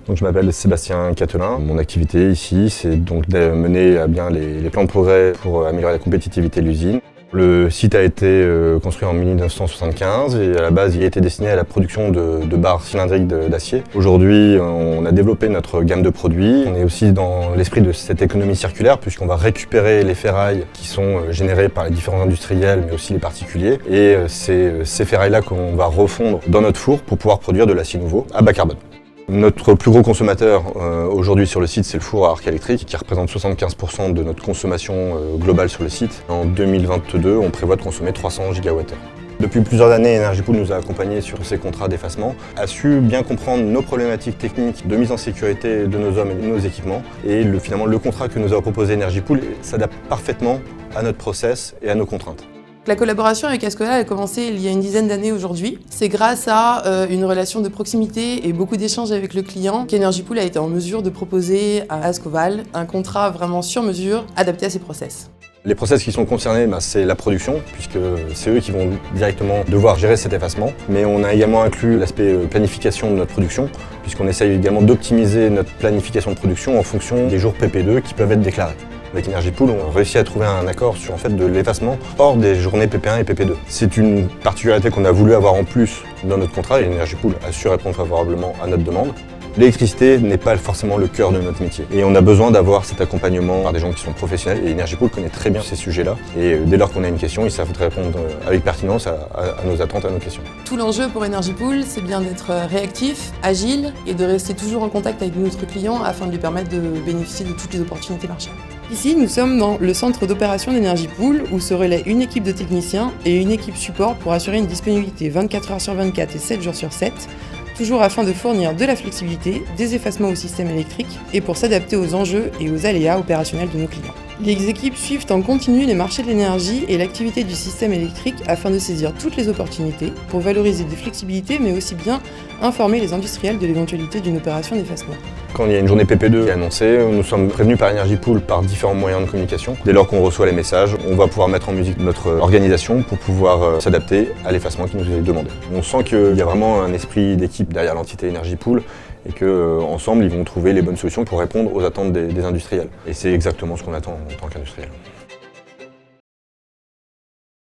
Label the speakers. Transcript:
Speaker 1: Donc, je m'appelle Sébastien Catelin. Mon activité ici, c'est donc de mener à bien les plans de progrès pour améliorer la compétitivité de l'usine. Le site a été construit en 1975 et à la base, il a été destiné à la production de barres cylindriques d'acier. Aujourd'hui, on a développé notre gamme de produits. On est aussi dans l'esprit de cette économie circulaire puisqu'on va récupérer les ferrailles qui sont générées par les différents industriels mais aussi les particuliers. Et c'est ces ferrailles-là qu'on va refondre dans notre four pour pouvoir produire de l'acier nouveau à bas carbone. Notre plus gros consommateur aujourd'hui sur le site, c'est le four à arc électrique qui représente 75% de notre consommation globale sur le site. En 2022, on prévoit de consommer 300 GWh. Depuis plusieurs années, Energypool nous a accompagnés sur ces contrats d'effacement, a su bien comprendre nos problématiques techniques de mise en sécurité de nos hommes et de nos équipements. Et finalement, le contrat que nous a proposé Energypool s'adapte parfaitement à notre process et à nos contraintes.
Speaker 2: La collaboration avec Ascoval a commencé il y a une dizaine d'années aujourd'hui. C'est grâce à une relation de proximité et beaucoup d'échanges avec le client qu'Energypool a été en mesure de proposer à Ascoval un contrat vraiment sur mesure, adapté à ses process.
Speaker 1: Les process qui sont concernés, c'est la production, puisque c'est eux qui vont directement devoir gérer cet effacement. Mais on a également inclus l'aspect planification de notre production, puisqu'on essaye également d'optimiser notre planification de production en fonction des jours PP2 qui peuvent être déclarés. Avec Energypool, on a réussi à trouver un accord sur de l'effacement hors des journées PP1 et PP2. C'est une particularité qu'on a voulu avoir en plus dans notre contrat et Energypool a su répondre favorablement à notre demande. L'électricité n'est pas forcément le cœur de notre métier et on a besoin d'avoir cet accompagnement par des gens qui sont professionnels et Energypool connaît très bien ces sujets-là et dès lors qu'on a une question, ils savent répondre avec pertinence à nos attentes, à nos questions.
Speaker 2: Tout l'enjeu pour Energypool, c'est bien d'être réactif, agile et de rester toujours en contact avec notre client afin de lui permettre de bénéficier de toutes les opportunités marché. Ici, nous sommes dans le centre d'opération d'Energypool où se relaie une équipe de techniciens et une équipe support pour assurer une disponibilité 24 heures sur 24 et 7 jours sur 7, toujours afin de fournir de la flexibilité, des effacements au système électrique et pour s'adapter aux enjeux et aux aléas opérationnels de nos clients. Les équipes suivent en continu les marchés de l'énergie et l'activité du système électrique afin de saisir toutes les opportunités pour valoriser des flexibilités mais aussi bien informer les industriels de l'éventualité d'une opération d'effacement.
Speaker 1: Quand il y a une journée PP2 qui est annoncée, nous sommes prévenus par Energypool par différents moyens de communication. Dès lors qu'on reçoit les messages, on va pouvoir mettre en musique notre organisation pour pouvoir s'adapter à l'effacement qui nous est demandé. On sent qu'il y a vraiment un esprit d'équipe derrière l'entité Energypool et qu'ensemble, ils vont trouver les bonnes solutions pour répondre aux attentes des industriels. Et c'est exactement ce qu'on attend en tant qu'industriel.